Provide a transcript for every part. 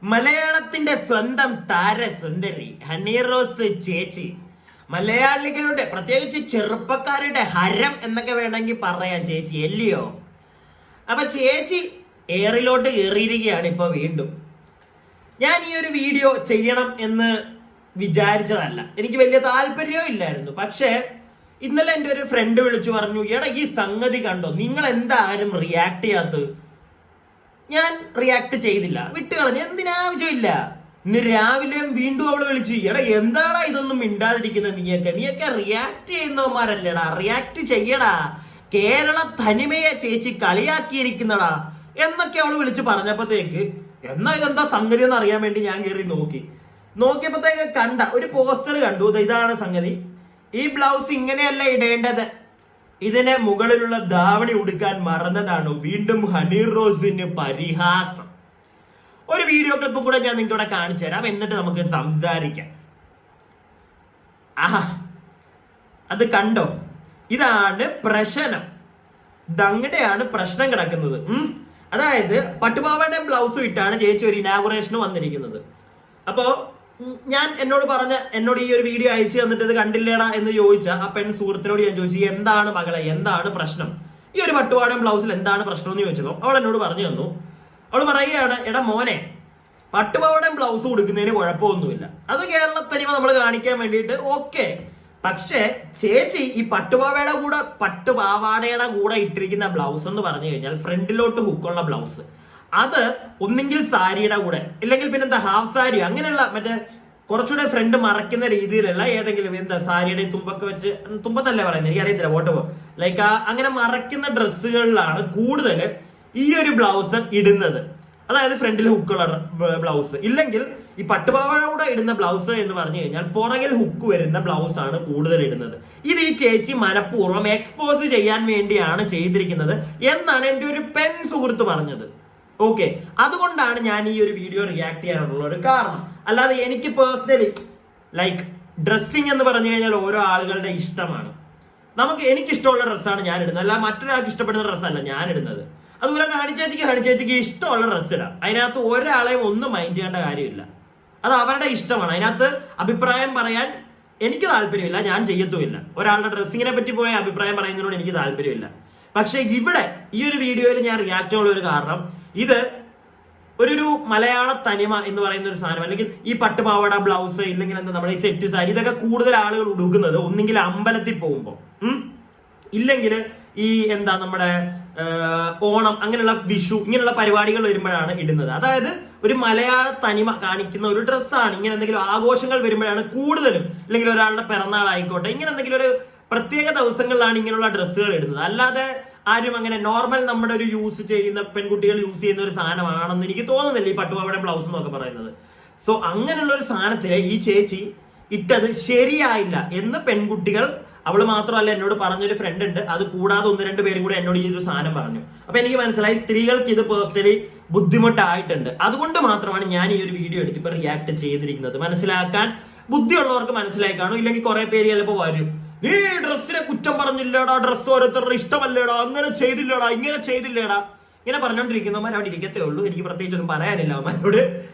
മലയാളത്തിന്റെ സ്വന്തം താരസുന്ദരി ഹണി റോസ് ചേച്ചി, മലയാളികളുടെ പ്രത്യേകിച്ച് ചെറുപ്പക്കാരുടെ ഹരം എന്നൊക്കെ വേണമെങ്കിൽ പറയാം ചേച്ചി, അല്ലയോ? അപ്പൊ ചേച്ചി എയറിലോട്ട് കയറിയിരിക്കുകയാണ് ഇപ്പൊ വീണ്ടും. ഞാൻ ഈ ഒരു വീഡിയോ ചെയ്യണം എന്ന് വിചാരിച്ചതല്ല, എനിക്ക് വലിയ താല്പര്യവും ഇല്ലായിരുന്നു. പക്ഷേ ഇന്നലെ എൻ്റെ ഒരു ഫ്രണ്ട് വിളിച്ചു പറഞ്ഞു, എടാ ഈ സംഗതി കണ്ടോ, നിങ്ങൾ എന്താ ആരും റിയാക്ട് ചെയ്യാത്തത്? ഞാൻ റിയാക്ട് ചെയ്തില്ല, വിട്ടുകളഞ്ഞു, എന്തിനാവശ്യമില്ല. ഇന്ന് രാവിലെ വീണ്ടും അവള് വിളിച്ചു, എടാ എന്താടാ ഇതൊന്നും മിണ്ടാതിരിക്കുന്നത്, നീയൊക്കെ റിയാക്ട് ചെയ്യുന്നവന്മാരല്ലേടാ, റിയാക്ട് ചെയ്യടാ, കേരള തനിമയെ ചേച്ചി കളിയാക്കിയിരിക്കുന്നടാ എന്നൊക്കെ അവള് വിളിച്ച് പറഞ്ഞപ്പോഴത്തേക്ക് എന്നാ ഇതെന്താ സംഗതി എന്ന് അറിയാൻ വേണ്ടി ഞാൻ കയറി നോക്കിയപ്പോഴത്തേക്ക് കണ്ട ഒരു പോസ്റ്റർ കണ്ടു. ഇതാണ് സംഗതി. ഈ ബ്ലൗസ് ഇങ്ങനെയല്ല ഇടേണ്ടത്, ഇതിനെ മുകളിലുള്ള ധാവണി ഉടുക്കാൻ മറന്നതാണ്, വീണ്ടും ഹണി റോസിന് പരിഹാസം. ഒരു വീഡിയോ ക്ലിപ്പ് കൂടെ ഞാൻ നിങ്ങൾക്ക് ഇവിടെ കാണിച്ചു തരാം, എന്നിട്ട് നമുക്ക് സംസാരിക്കാം. ആഹാ, അത് കണ്ടോ? ഇതാണ് പ്രശ്നം, ദങ്ങടെയാണ് പ്രശ്നം കിടക്കുന്നത്. അതായത് പട്ടുപാവാട ബ്ലൗസ് ഇട്ടാണ് ചേച്ചി ഒരു ഇനാഗുറേഷന് വന്നിരിക്കുന്നത്. അപ്പോ എന്നോട് ഈ ഒരു വീഡിയോ അയച്ചു തന്നിട്ട് ഇത് കണ്ടില്ലേടാ എന്ന് ചോദിച്ച ആ പെൺ സുഹൃത്തിനോട് ഞാൻ ചോദിച്ചു, എന്താണ് മകളെ, എന്താണ് പ്രശ്നം, ഈ ഒരു പട്ടുപാവാട ബ്ലൗസിൽ എന്താണ് പ്രശ്നം എന്ന് ചോദിച്ചതോ അവൾ എന്നോട് പറഞ്ഞു തന്നു. അവൾ പറയുകയാണ്, എടാ മോനെ, പട്ടുപാവാട ബ്ലൗസ് കൊടുക്കുന്നതിന് കുഴപ്പമൊന്നുമില്ല, അത് കേരളത്തനിമ നമ്മൾ കാണിക്കാൻ വേണ്ടിയിട്ട് ഓക്കെ. പക്ഷേ ചേച്ചി ഈ പട്ടുപാവാടയുടെ കൂടെ ഇട്ടിരിക്കുന്ന ബ്ലൗസ് എന്ന് പറഞ്ഞു കഴിഞ്ഞാൽ ഫ്രണ്ടിലോട്ട് ഹുക്കുള്ള ബ്ലൗസ്, അത് ഒന്നെങ്കിൽ സാരിയുടെ കൂടെ, ഇല്ലെങ്കിൽ പിന്നെ എന്താ ഹാഫ് സാരി, അങ്ങനെയുള്ള മറ്റേ കുറച്ചുകൂടെ ഫ്രണ്ട് മറയ്ക്കുന്ന രീതിയിലുള്ള ഏതെങ്കിലും എന്താ സാരിയുടെ തുമ്പൊക്കെ വെച്ച്, തുമ്പത്തല്ലേ പറയുന്നത്, എനിക്ക് അറിയത്തില്ല, വോട്ടവോ ലൈക്ക് അങ്ങനെ മറയ്ക്കുന്ന ഡ്രസ്സുകളിലാണ് കൂടുതൽ ഈ ഒരു ബ്ലൗസ് ഇടുന്നത്. അതായത് ഫ്രണ്ടിൽ ഹുക്കുള്ള ബ്ലൗസ്, ഇല്ലെങ്കിൽ ഈ പട്ടുപാവാട ഇടുന്ന ബ്ലൗസ് എന്ന് പറഞ്ഞു കഴിഞ്ഞാൽ പുറകിൽ ഹുക്ക് വരുന്ന ബ്ലൗസ് ആണ് കൂടുതൽ ഇടുന്നത്. ഇത് ഈ ചേച്ചി മനഃപൂർവ്വം എക്സ്പോസ് ചെയ്യാൻ വേണ്ടിയാണ് ചെയ്തിരിക്കുന്നത് എന്നാണ് എൻ്റെ ഒരു പെൺ സുഹൃത്ത് പറഞ്ഞത്. ഓക്കെ, അതുകൊണ്ടാണ് ഞാൻ ഈ ഒരു വീഡിയോ റിയാക്ട് ചെയ്യാനുള്ള ഒരു കാരണം. അല്ലാതെ എനിക്ക് പേഴ്സണലി ലൈക്ക് ഡ്രസ്സിങ് എന്ന് പറഞ്ഞു കഴിഞ്ഞാൽ ഓരോ ആളുകളുടെ ഇഷ്ടമാണ്. എനിക്കിഷ്ടമുള്ള ഡ്രസ്സാണ് ഞാൻ ഇടുന്നത്, അല്ല മറ്റൊരാൾക്ക് ഇഷ്ടപ്പെടുന്ന ഡ്രസ്സല്ല ഞാൻ ഇടുന്നത്. അതുപോലെ ഹണിച്ചേച്ചിക്ക് ഇഷ്ടമുള്ള ഡ്രസ്സ് ഇടാം, അതിനകത്ത് ഒരാളെയും ഒന്നും മൈൻഡ് ചെയ്യേണ്ട കാര്യമില്ല, അത് അവരുടെ ഇഷ്ടമാണ്. അതിനകത്ത് അഭിപ്രായം പറയാൻ എനിക്ക് താല്പര്യമില്ല, ഞാൻ ചെയ്യത്തുമില്ല. ഒരാളുടെ ഡ്രസ്സിങ്ങിനെ പറ്റി പോയ അഭിപ്രായം പറയുന്നതിനോട് എനിക്ക് താല്പര്യമില്ല. പക്ഷെ ഇവിടെ ഈ ഒരു വീഡിയോയിൽ ഞാൻ റിയാക്ട് ചെയ്യാനുള്ള ഒരു കാരണം, ഇത് ഒരു മലയാള തനിമ എന്ന് പറയുന്ന ഒരു സാധനം, അല്ലെങ്കിൽ ഈ പട്ടുപാവാട ബ്ലൗസ്, ഇല്ലെങ്കിൽ എന്താ നമ്മുടെ ഈ സെറ്റ് സാരി, ഇതൊക്കെ കൂടുതൽ ആളുകൾ ഉടുക്കുന്നത് ഒന്നെങ്കിൽ അമ്പലത്തിൽ പോകുമ്പോൾ, ഇല്ലെങ്കിൽ ഈ എന്താ നമ്മുടെ ഓണം, അങ്ങനെയുള്ള വിഷു, ഇങ്ങനെയുള്ള പരിപാടികൾ വരുമ്പോഴാണ് ഇടുന്നത്. അതായത് ഒരു മലയാള തനിമ കാണിക്കുന്ന ഒരു ഡ്രസ്സാണ്. ഇങ്ങനെ എന്തെങ്കിലും ആഘോഷങ്ങൾ വരുമ്പോഴാണ് കൂടുതലും, അല്ലെങ്കിൽ ഒരാളുടെ പിറന്നാൾ ആയിക്കോട്ടെ, ഇങ്ങനെ എന്തെങ്കിലും ഒരു പ്രത്യേക ദിവസങ്ങളിലാണ് ഇങ്ങനെയുള്ള ഡ്രസ്സുകൾ ഇടുന്നത്. അല്ലാതെ ആരും അങ്ങനെ നോർമൽ നമ്മുടെ ഒരു യൂസ് ചെയ്യുന്ന പെൺകുട്ടികൾ യൂസ് ചെയ്യുന്ന ഒരു സാധനമാണെന്ന് എനിക്ക് തോന്നുന്നില്ല ഈ പട്ടുപാവാട ബ്ലൗസ് എന്നൊക്കെ പറയുന്നത്. സോ അങ്ങനെയുള്ള ഒരു സാധനത്തില് ഈ ചേച്ചി ഇട്ടത് ശരിയായില്ല എന്ന് പെൺകുട്ടികൾ, അവള് മാത്രമല്ല, എന്നോട് പറഞ്ഞൊരു ഫ്രണ്ട് ഉണ്ട്, അത് കൂടാതെ 1-2 പേരും കൂടെ എന്നോട് ഈ ഒരു സാധനം പറഞ്ഞു. അപ്പൊ എനിക്ക് മനസ്സിലായി സ്ത്രീകൾക്ക് ഇത് പേഴ്സണലി ബുദ്ധിമുട്ടായിട്ടുണ്ട്. അതുകൊണ്ട് മാത്രമാണ് ഞാൻ ഈ ഒരു വീഡിയോ എടുത്ത് ഇപ്പൊ റിയാക്ട് ചെയ്തിരിക്കുന്നത്. മനസ്സിലാക്കാൻ ബുദ്ധിയുള്ളവർക്ക് മനസ്സിലായി കാണും, ഇല്ലെങ്കിൽ കുറെ പേര് ചിലപ്പോ വരും, നീ ഡ്രസ്സിനെ കുറ്റം പറഞ്ഞില്ലേടാ, ഡ്രസ്സ് ഓരോരുത്തരുടെ ഇഷ്ടമല്ലേടാ, അങ്ങനെ ചെയ്തില്ലേടാ, ഇങ്ങനെ ചെയ്തില്ലേടാ, ഇങ്ങനെ പറഞ്ഞോണ്ടിരിക്കുന്നവന്മാർ അവിടെ ഇരിക്കത്തേ ഉള്ളൂ. എനിക്ക് പ്രത്യേകിച്ച് ഒന്നും പറയാനില്ല അവന്മാരോട്.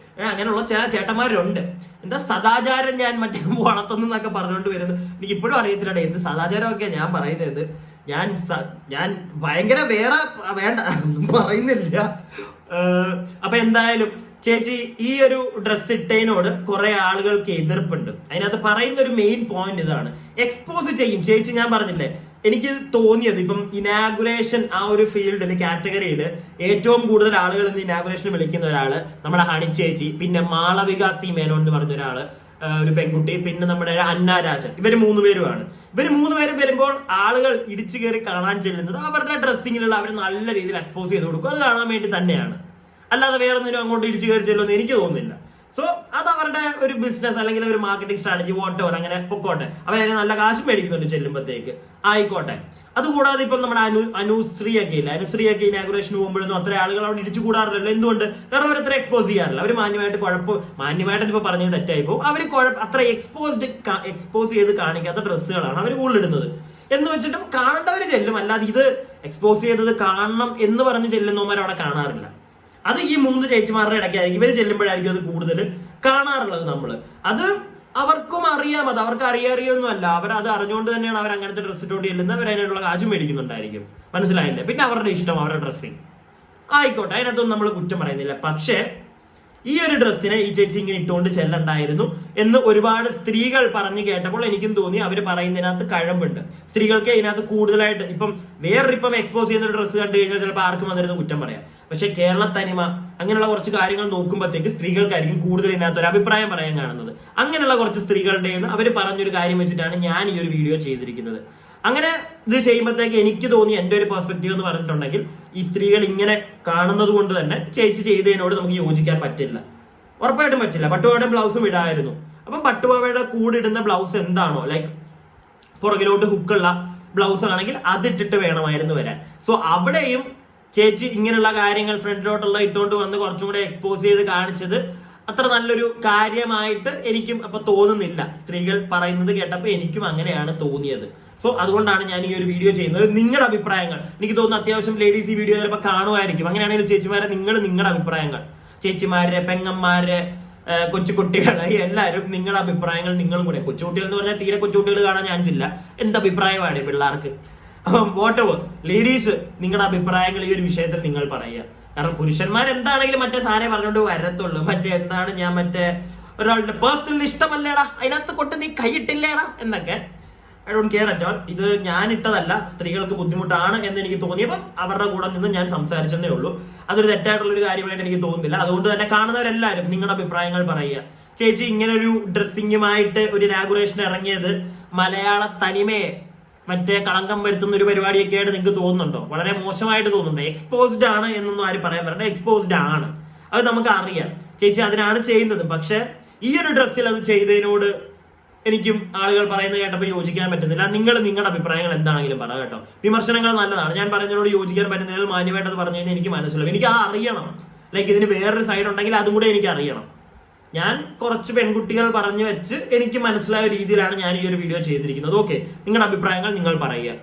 അങ്ങനെയുള്ള ചില ചേട്ടന്മാരുണ്ട്, എന്താ സദാചാരം ഞാൻ മറ്റേ വളർത്തുന്നൊക്കെ പറഞ്ഞുകൊണ്ട് വരുന്നത്. എനിക്ക് ഇപ്പോഴും അറിയത്തില്ല എന്ത് സദാചാരമൊക്കെയാ ഞാൻ പറയുന്നത്. ഞാൻ ഭയങ്കര വേണ്ട പറയുന്നില്ല. അപ്പൊ എന്തായാലും ചേച്ചി ഈ ഒരു ഡ്രസ് ഇട്ടതിനോട് കുറെ ആളുകൾക്ക് എതിർപ്പുണ്ട്. അതിനകത്ത് പറയുന്ന ഒരു മെയിൻ പോയിന്റ് ഇതാണ്, എക്സ്പോസ് ചെയ്യും ചേച്ചി. ഞാൻ പറഞ്ഞില്ലേ, എനിക്ക് തോന്നിയത് ഇപ്പം ഇനാഗുറേഷൻ ആ ഒരു ഫീൽഡിൽ കാറ്റഗറിയിൽ ഏറ്റവും കൂടുതൽ ആളുകൾ ഇന്ന് ഇനാഗുറേഷൻ വിളിക്കുന്ന ഒരാള് നമ്മുടെ ഹണി ചേച്ചി, പിന്നെ മാളവിക സി മേനോൻ എന്ന് പറഞ്ഞ ഒരാള്, ഒരു പെൺകുട്ടി, പിന്നെ നമ്മുടെ അന്ന രാജൻ, ഇവര് 3 പേരുമാണ്. ഇവര് 3 പേരും വരുമ്പോൾ ആളുകൾ ഇടിച്ചു കയറി കാണാൻ ചെല്ലുന്നത് അവരുടെ ഡ്രസ്സിങ്ങിലുള്ള അവർ നല്ല രീതിയിൽ എക്സ്പോസ് ചെയ്ത് കൊടുക്കും, അത് കാണാൻ വേണ്ടി തന്നെയാണ്. അല്ലാതെ വേറെ ഒന്നിനും അങ്ങോട്ട് ഇടിച്ചു കയറി ചെല്ലുമെന്ന് എനിക്ക് തോന്നുന്നില്ല. സോ അത് അവരുടെ ഒരു ബിസിനസ്, അല്ലെങ്കിൽ ഒരു മാർക്കറ്റിംഗ് സ്ട്രാറ്റജി, വോട്ടവർ, അങ്ങനെ പൊക്കോട്ടെ. അവരതിനെ നല്ല കാശും മേടിക്കുന്നുണ്ട് ചെല്ലുമ്പോഴത്തേക്ക്, ആയിക്കോട്ടെ. അതുകൂടാതെ ഇപ്പം നമ്മുടെ അനുശ്രീയൊക്കെ ഇല്ല, അനുശ്രീയൊക്കെ ഇനാഗുറേഷന് പോകുമ്പോഴൊന്നും അത്ര ആളുകൾ അവിടെ ഇടിച്ചു കൂടാറില്ലല്ലോ. എന്തുകൊണ്ട്? കാരണം അവർ അത്ര എക്സ്പോസ് ചെയ്യാറില്ല. അവർ മാന്യമായിട്ട് ഇപ്പൊ പറഞ്ഞത് തെറ്റായിപ്പോ, അവർ അത്ര എക്സ്പോസ് ചെയ്ത് കാണിക്കാത്ത ഡ്രസ്സുകളാണ് അവർ കൂടുതലിടുന്നത്. എന്ന് വെച്ചിട്ടും കാണേണ്ടവർ ചെല്ലും, അല്ലാതെ ഇത് എക്സ്പോസ് ചെയ്തത് കാണണം എന്ന് പറഞ്ഞ് ചെല്ലുന്നവന്മാർ അവിടെ കാണാറില്ല. അത് ഈ 3 ചേച്ചിമാരുടെ ഇടയ്ക്കായിരിക്കും, ഇവര് ചെല്ലുമ്പോഴായിരിക്കും അത് കൂടുതൽ കാണാറുള്ളത് നമ്മള്. അത് അവർക്കും അറിയാം, അത് അവർക്ക് അറിയൊന്നും അല്ല, അവർ അത് അറിഞ്ഞുകൊണ്ട് തന്നെയാണ് അവർ അങ്ങനത്തെ ഡ്രസ്സ് ഇട്ടുകൊണ്ട് ചെല്ലുന്നത്, അവർ അതിനുള്ള കാശും മേടിക്കുന്നുണ്ടായിരിക്കും. മനസ്സിലായില്ലേ? പിന്നെ അവരുടെ ഇഷ്ടം, അവരുടെ ഡ്രസ്സിങ് ആയിക്കോട്ടെ, അതിനകത്തൊന്നും നമ്മൾ കുറ്റം പറയുന്നില്ല. പക്ഷേ ഈ ഒരു ഡ്രസ്സിനെ ഈ ചേച്ചി ഇങ്ങനെ ഇട്ടുകൊണ്ട് ചെല്ലണ്ടായിരുന്നു എന്ന് ഒരുപാട് സ്ത്രീകൾ പറഞ്ഞു കേട്ടപ്പോൾ എനിക്കും തോന്നി അവർ പറയുന്നതിനകത്ത് കഴമ്പുണ്ട്. സ്ത്രീകൾക്ക് ഇതിനകത്ത് കൂടുതലായിട്ട് ഇപ്പം വേറൊരിപ്പം എക്സ്പോസ് ചെയ്യുന്ന ഒരു ഡ്രസ്സ് കണ്ടു കഴിഞ്ഞാൽ ചിലപ്പോൾ ആർക്കും വന്നിരുന്ന കുറ്റം പറയാം. പക്ഷെ കേരള തനിമ അങ്ങനെയുള്ള കുറച്ച് കാര്യങ്ങൾ നോക്കുമ്പോഴത്തേക്ക് സ്ത്രീകൾക്കായിരിക്കും കൂടുതൽ ഇതിനകത്ത് ഒരു അഭിപ്രായം പറയാൻ കാണുന്നത്. അങ്ങനെയുള്ള കുറച്ച് സ്ത്രീകളുടെ അവർ പറഞ്ഞൊരു കാര്യം വെച്ചിട്ടാണ് ഞാൻ ഈ ഒരു വീഡിയോ ചെയ്തിരിക്കുന്നത്. അങ്ങനെ ഇത് ചെയ്യുമ്പോഴത്തേക്ക് എനിക്ക് തോന്നി, എൻ്റെ ഒരു പെർസ്പെക്റ്റീവ് എന്ന് പറഞ്ഞിട്ടുണ്ടെങ്കിൽ ഈ സ്ത്രീകൾ ഇങ്ങനെ കാണുന്നത് കൊണ്ട് തന്നെ ചേച്ചി ചെയ്തതിനോട് നമുക്ക് യോജിക്കാൻ പറ്റില്ല, ഉറപ്പായിട്ടും പറ്റില്ല. പട്ടുപാവയുടെ ബ്ലൗസും ഇടായിരുന്നു. അപ്പം പട്ടുപാവയുടെ കൂടെ ഇടുന്ന ബ്ലൗസ് എന്താണോ, ലൈക്ക് പുറകിലോട്ട് ഹുക്കുള്ള ബ്ലൗസ് ആണെങ്കിൽ അതിട്ടിട്ട് വേണമായിരുന്നു വരാൻ. സോ അവിടെയും ചേച്ചി ഇങ്ങനെയുള്ള കാര്യങ്ങൾ ഫ്രണ്ടിലോട്ടുള്ള ഇട്ടുകൊണ്ട് വന്ന് കുറച്ചും കൂടെ എക്സ്പോസ് ചെയ്ത് കാണിച്ചത് അത്ര നല്ലൊരു കാര്യമായിട്ട് എനിക്കും അപ്പൊ തോന്നുന്നില്ല. സ്ത്രീകൾ പറയുന്നത് കേട്ടപ്പോൾ എനിക്കും അങ്ങനെയാണ് തോന്നിയത്. സോ അതുകൊണ്ടാണ് ഞാൻ ഈ ഒരു വീഡിയോ ചെയ്യുന്നത്. നിങ്ങളുടെ അഭിപ്രായങ്ങൾ, എനിക്ക് തോന്നുന്നു അത്യാവശ്യം ലേഡീസ് ഈ വീഡിയോ ചിലപ്പോൾ കാണുമായിരിക്കും. അങ്ങനെയാണെങ്കിൽ ചേച്ചിമാരെ നിങ്ങളുടെ അഭിപ്രായങ്ങൾ, ചേച്ചിമാരെ, പെങ്ങന്മാരെ, കൊച്ചുകുട്ടികളെ എല്ലാവരും നിങ്ങളുടെ അഭിപ്രായങ്ങൾ നിങ്ങളും കൂടെ. കൊച്ചുകുട്ടികൾ എന്ന് പറഞ്ഞാൽ തീരെ കൊച്ചുകുട്ടികൾ കാണാൻ ചാൻസ് ഇല്ല. എന്ത് അഭിപ്രായമാണ് പിള്ളേർക്ക്? വോട്ടെവർ ലേഡീസ്, നിങ്ങളുടെ അഭിപ്രായങ്ങൾ ഈ ഒരു വിഷയത്തിൽ നിങ്ങൾ പറയുക. കാരണം പുരുഷന്മാർ എന്താണെങ്കിലും മറ്റേ സാധനം പറഞ്ഞുകൊണ്ട് വരത്തുള്ളൂ. മറ്റേ എന്താണ്, ഞാൻ മറ്റേ ഒരാളുടെ പേഴ്സണൽ ഇഷ്ടമല്ലേടാ, അതിനകത്ത് കൊണ്ട് നീ കൈയിട്ടില്ലേടാ എന്നൊക്കെ. I don't care at all. ഇത് ഞാൻ ഇട്ടതല്ല, സ്ത്രീകൾക്ക് ബുദ്ധിമുട്ടാണ് എന്ന് എനിക്ക് തോന്നിയപ്പോൾ അവരുടെ കൂടെ നിന്ന് ഞാൻ സംസാരിച്ചതേ ഉള്ളൂ. അതൊരു തെറ്റായിട്ടുള്ള ഒരു കാര്യമായിട്ട് എനിക്ക് തോന്നുന്നില്ല. അതുകൊണ്ട് തന്നെ കാണുന്നവരെല്ലാവരും നിങ്ങളുടെ അഭിപ്രായങ്ങൾ പറയുക. ചേച്ചി ഇങ്ങനെ ഒരു ഡ്രസ്സിങ്ങുമായിട്ട് ഒരു ഇനാഗുറേഷൻ ഇറങ്ങിയത് മലയാള തനിമയെ മറ്റേ കളങ്കം വരുത്തുന്ന ഒരു പരിപാടിയൊക്കെ ആയിട്ട് നിങ്ങൾക്ക് തോന്നുന്നുണ്ടോ? വളരെ മോശമായിട്ട് തോന്നുന്നുണ്ടോ? എക്സ്പോസ്ഡ് ആണ് എന്നൊന്നും ആരും പറയാൻ പറ്റണ്ട, എക്സ്പോസ്ഡ് ആണ്, അത് നമുക്ക് അറിയാം. ചേച്ചി അതിനാണ് ചെയ്യുന്നത്. പക്ഷെ ഈ ഒരു ഡ്രസ്സിൽ അത് ചെയ്തതിനോട് എനിക്കും ആളുകൾ പറയുന്നത് കേട്ടപ്പോൾ യോജിക്കാൻ പറ്റുന്നില്ല. നിങ്ങളുടെ അഭിപ്രായങ്ങൾ എന്താണെങ്കിലും പറ കേട്ടോ. വിമർശനങ്ങൾ നല്ലതാണ്. ഞാൻ പറയുന്നതിനോട് യോജിക്കാൻ പറ്റുന്നതിൽ മാന്യമായിട്ട് അത് പറഞ്ഞു കഴിഞ്ഞാൽ എനിക്ക് മനസ്സിലാവും. എനിക്ക് അത് അറിയണം. ലൈക്ക് ഇതിന് വേറൊരു സൈഡ് ഉണ്ടെങ്കിൽ അതും കൂടെ എനിക്ക് അറിയണം. ഞാൻ കുറച്ച് പെൺകുട്ടികൾ പറഞ്ഞു വെച്ച് എനിക്ക് മനസ്സിലായ രീതിയിലാണ് ഞാൻ ഈ ഒരു വീഡിയോ ചെയ്തിരിക്കുന്നത്. ഓക്കെ, നിങ്ങളുടെ അഭിപ്രായങ്ങൾ നിങ്ങൾ പറയുക.